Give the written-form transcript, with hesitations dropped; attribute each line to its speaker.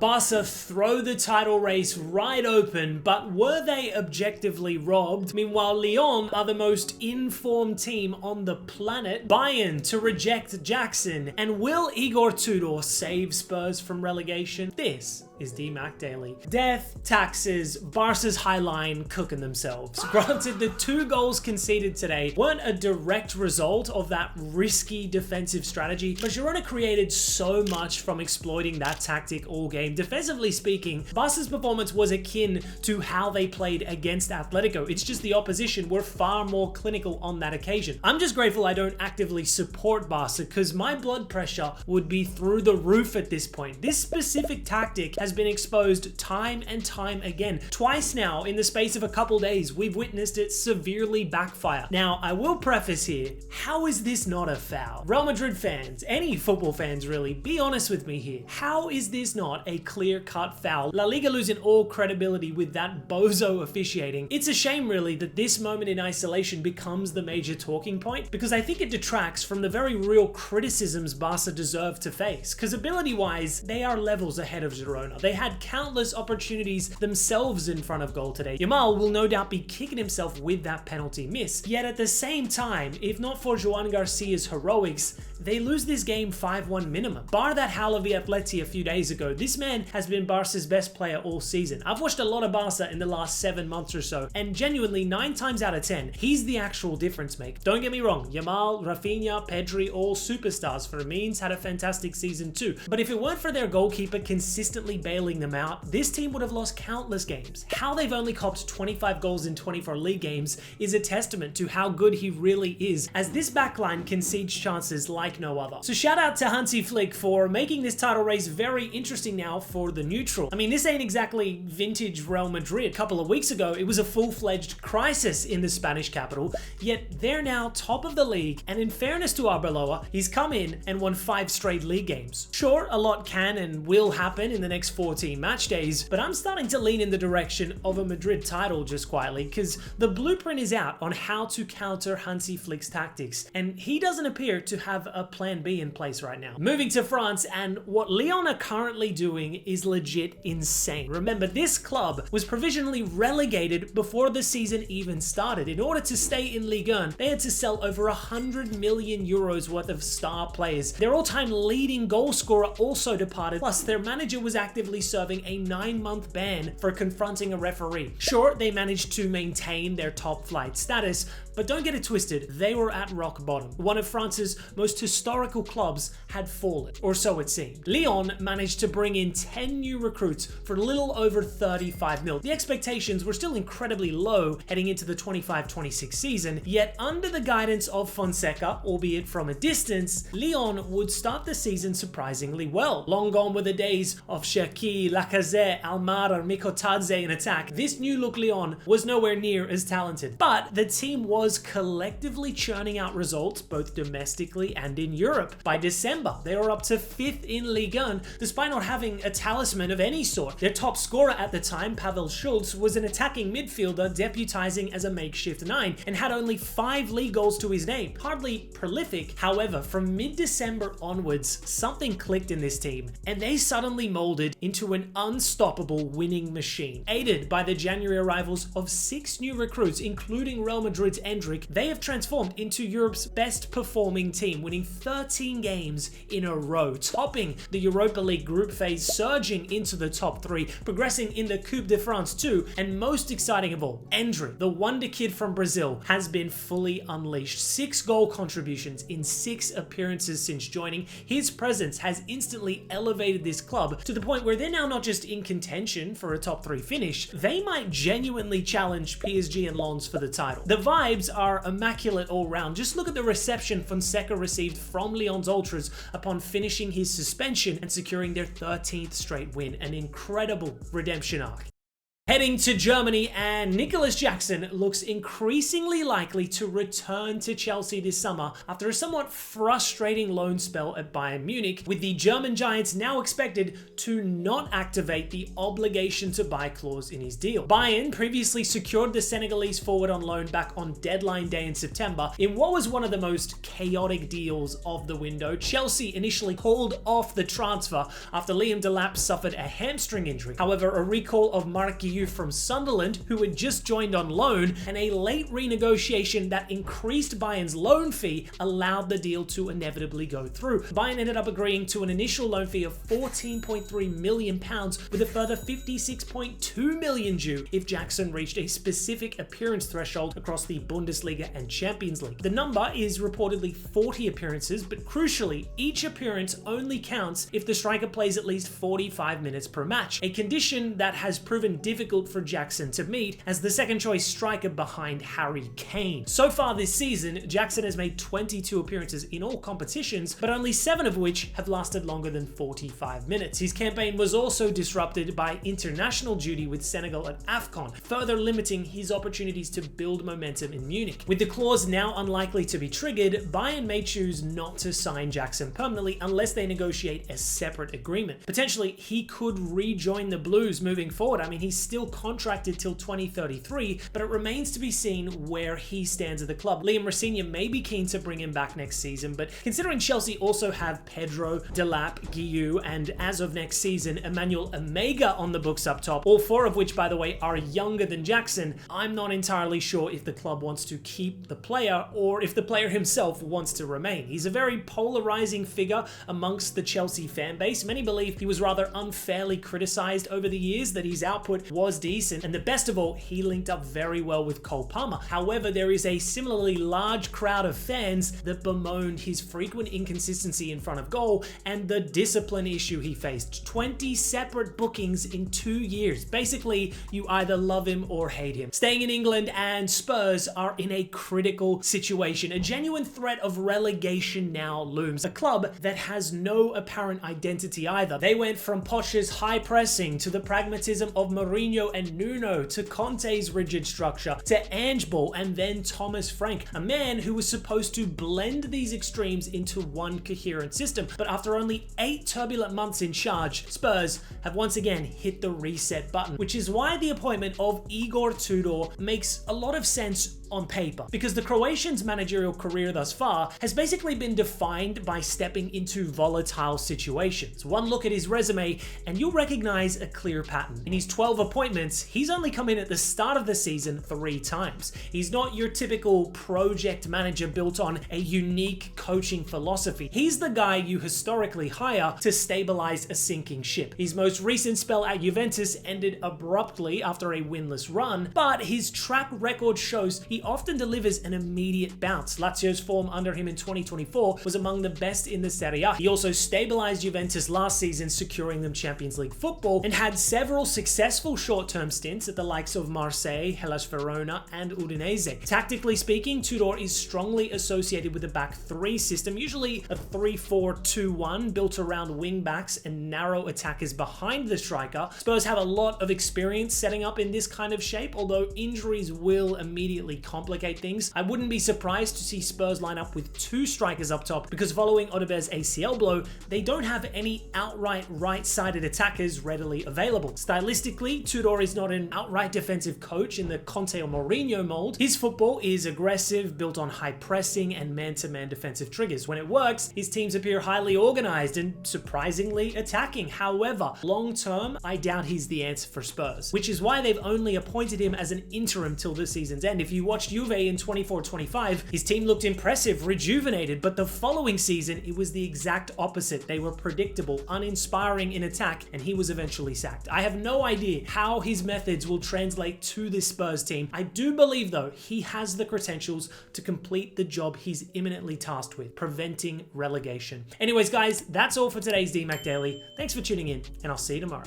Speaker 1: Barca throw the title race right open, but were they objectively robbed? Meanwhile, Lyon are the most informed team on the planet. Bayern to reject Jackson. And will Igor Tudor save Spurs from relegation? This is DMAC Daily. Death, taxes, Barca's high line cooking themselves. Granted, the 2 goals conceded today weren't a direct result of that risky defensive strategy, but Girona created so much from exploiting that tactic all game. Defensively speaking, Barca's performance was akin to how they played against Atletico. It's just the opposition were far more clinical on that occasion. I'm just grateful I don't actively support Barca because my blood pressure would be through the roof at this point. This specific tactic has been exposed time and time again. Twice now in the space of a couple days, we've witnessed it severely backfire. Now, I will preface here, how is this not a foul? Real Madrid fans, any football fans really, be honest with me here. How is this not a clear-cut foul? La Liga losing all credibility with that bozo officiating. It's a shame really that this moment in isolation becomes the major talking point because I think it detracts from the very real criticisms Barca deserve to face. Because ability-wise, they are levels ahead of Girona. They had countless opportunities themselves in front of goal today. Yamal will no doubt be kicking himself with that penalty miss. Yet at the same time, if not for Joan Garcia's heroics, they lose this game 5-1 minimum. Bar that howl of the Atleti a few days ago, this man has been Barca's best player all season. I've watched a lot of Barca in the last 7 months or so, and genuinely 9 times out of 10, he's the actual difference maker. Don't get me wrong, Yamal, Rafinha, Pedri, all superstars. Firmino's had a fantastic season too. But if it weren't for their goalkeeper consistently bailing them out, this team would have lost countless games. How they've only copped 25 goals in 24 league games is a testament to how good he really is, as this backline concedes chances like no other. So shout out to Hansi Flick for making this title race very interesting now for the neutral. I mean, this ain't exactly vintage Real Madrid. A couple of weeks ago, it was a full-fledged crisis in the Spanish capital, yet they're now top of the league, and in fairness to Arbeloa, he's come in and won 5 straight league games. Sure, a lot can and will happen in the next 14 match days, but I'm starting to lean in the direction of a Madrid title just quietly, because the blueprint is out on how to counter Hansi Flick's tactics, and he doesn't appear to have a plan B in place right now. Moving to France, and what Lyon are currently doing is legit insane. Remember, this club was provisionally relegated before the season even started. In order to stay in Liga, they had to sell over 100 million euros worth of star players. Their all-time leading goal scorer also departed, plus their manager was actively serving a 9-month ban for confronting a referee. Sure, they managed to maintain their top flight status, but don't get it twisted, they were at rock bottom. One of France's most historical clubs had fallen, or so it seemed. Lyon managed to bring in 10 new recruits for a little over 35 mil. The expectations were still incredibly low heading into the 25-26 season, yet under the guidance of Fonseca, albeit from a distance, Lyon would start the season surprisingly well. Long gone were the days of Cherki, Lacazette, Almada, Mikotadze in attack. This new look Lyon was nowhere near as talented, but the team was collectively churning out results both domestically and in Europe. By December, they were up to 5th in Ligue 1 despite not having a talisman of any sort. Their top scorer at the time, Pavel Schulz, was an attacking midfielder deputizing as a makeshift 9 and had only 5 league goals to his name. Hardly prolific, however, from mid-December onwards, something clicked in this team and they suddenly molded into an unstoppable winning machine. Aided by the January arrivals of 6 new recruits, including Real Madrid's Endrick, they have transformed into Europe's best performing team, winning 13 games in a row, topping the Europa League group phase, surging into the top 3, progressing in the Coupe de France too, and most exciting of all, Endrick, the wonder kid from Brazil, has been fully unleashed. 6 goal contributions in 6 appearances since joining. His presence has instantly elevated this club to the point where they're now not just in contention for a top 3 finish, they might genuinely challenge PSG and Lens for the title. The vibes are immaculate all round. Just look at the reception Fonseca received from Lyon's Ultras upon finishing his suspension and securing their 13th straight win, an incredible redemption arc. Heading to Germany, and Nicolas Jackson looks increasingly likely to return to Chelsea this summer after a somewhat frustrating loan spell at Bayern Munich, with the German Giants now expected to not activate the obligation to buy clause in his deal. Bayern previously secured the Senegalese forward on loan back on deadline day in September in what was one of the most chaotic deals of the window. Chelsea initially called off the transfer after Liam Delap suffered a hamstring injury. However, a recall of Marc Guiu from Sunderland, who had just joined on loan, and a late renegotiation that increased Bayern's loan fee allowed the deal to inevitably go through. Bayern ended up agreeing to an initial loan fee of £14.3 million with a further £56.2 million due if Jackson reached a specific appearance threshold across the Bundesliga and Champions League. The number is reportedly 40 appearances, but crucially, each appearance only counts if the striker plays at least 45 minutes per match, a condition that has proven difficult for Jackson to meet as the second choice striker behind Harry Kane. So far this season, Jackson has made 22 appearances in all competitions, but only 7 of which have lasted longer than 45 minutes. His campaign was also disrupted by international duty with Senegal at AFCON, further limiting his opportunities to build momentum in Munich. With the clause now unlikely to be triggered, Bayern may choose not to sign Jackson permanently unless they negotiate a separate agreement. Potentially, he could rejoin the Blues moving forward. I mean, he's still contracted till 2033, but it remains to be seen where he stands at the club. Liam Rosenior may be keen to bring him back next season, but considering Chelsea also have Pedro, Delap, Guiu, and as of next season, Emmanuel Omega on the books up top, all 4 of which, by the way, are younger than Jackson, I'm not entirely sure if the club wants to keep the player or if the player himself wants to remain. He's a very polarizing figure amongst the Chelsea fan base. Many believe he was rather unfairly criticized over the years, that his output was decent, and the best of all, he linked up very well with Cole Palmer. However, there is a similarly large crowd of fans that bemoaned his frequent inconsistency in front of goal and the discipline issue he faced. 20 separate bookings in 2 years. Basically, you either love him or hate him. Staying in England, and Spurs are in a critical situation. A genuine threat of relegation now looms. A club that has no apparent identity either. They went from Poch's high pressing to the pragmatism of Mourinho and Nuno, to Conte's rigid structure, to Ange Ball, and then Thomas Frank, a man who was supposed to blend these extremes into one coherent system. But after only 8 turbulent months in charge, Spurs have once again hit the reset button, which is why the appointment of Igor Tudor makes a lot of sense on paper, because the Croatian's managerial career thus far has basically been defined by stepping into volatile situations. One look at his resume and you'll recognize a clear pattern. In his 12 appointments, he's only come in at the start of the season 3 times. He's not your typical project manager built on a unique coaching philosophy. He's the guy you historically hire to stabilize a sinking ship. His most recent spell at Juventus ended abruptly after a winless run, but his track record shows he often delivers an immediate bounce. Lazio's form under him in 2024 was among the best in the Serie A. He also stabilized Juventus last season, securing them Champions League football, and had several successful short-term stints at the likes of Marseille, Hellas Verona, and Udinese. Tactically speaking, Tudor is strongly associated with the back 3 system, usually a 3-4-2-1 built around wing backs and narrow attackers behind the striker. Spurs have a lot of experience setting up in this kind of shape, although injuries will immediately complicate things. I wouldn't be surprised to see Spurs line up with 2 strikers up top, because following Odebear's ACL blow, they don't have any outright right-sided attackers readily available. Stylistically, Tudor is not an outright defensive coach in the Conte or Mourinho mold. His football is aggressive, built on high pressing and man-to-man defensive triggers. When it works, his teams appear highly organized and surprisingly attacking. However, long-term, I doubt he's the answer for Spurs, which is why they've only appointed him as an interim till the season's end. If you watched Juve in 24-25, his team looked impressive, rejuvenated, but the following season, it was the exact opposite. They were predictable, uninspiring in attack, and he was eventually sacked. I have no idea how his methods will translate to this Spurs team. I do believe, though, he has the credentials to complete the job he's imminently tasked with, preventing relegation. Anyways, guys, that's all for today's DMAC Daily. Thanks for tuning in, and I'll see you tomorrow.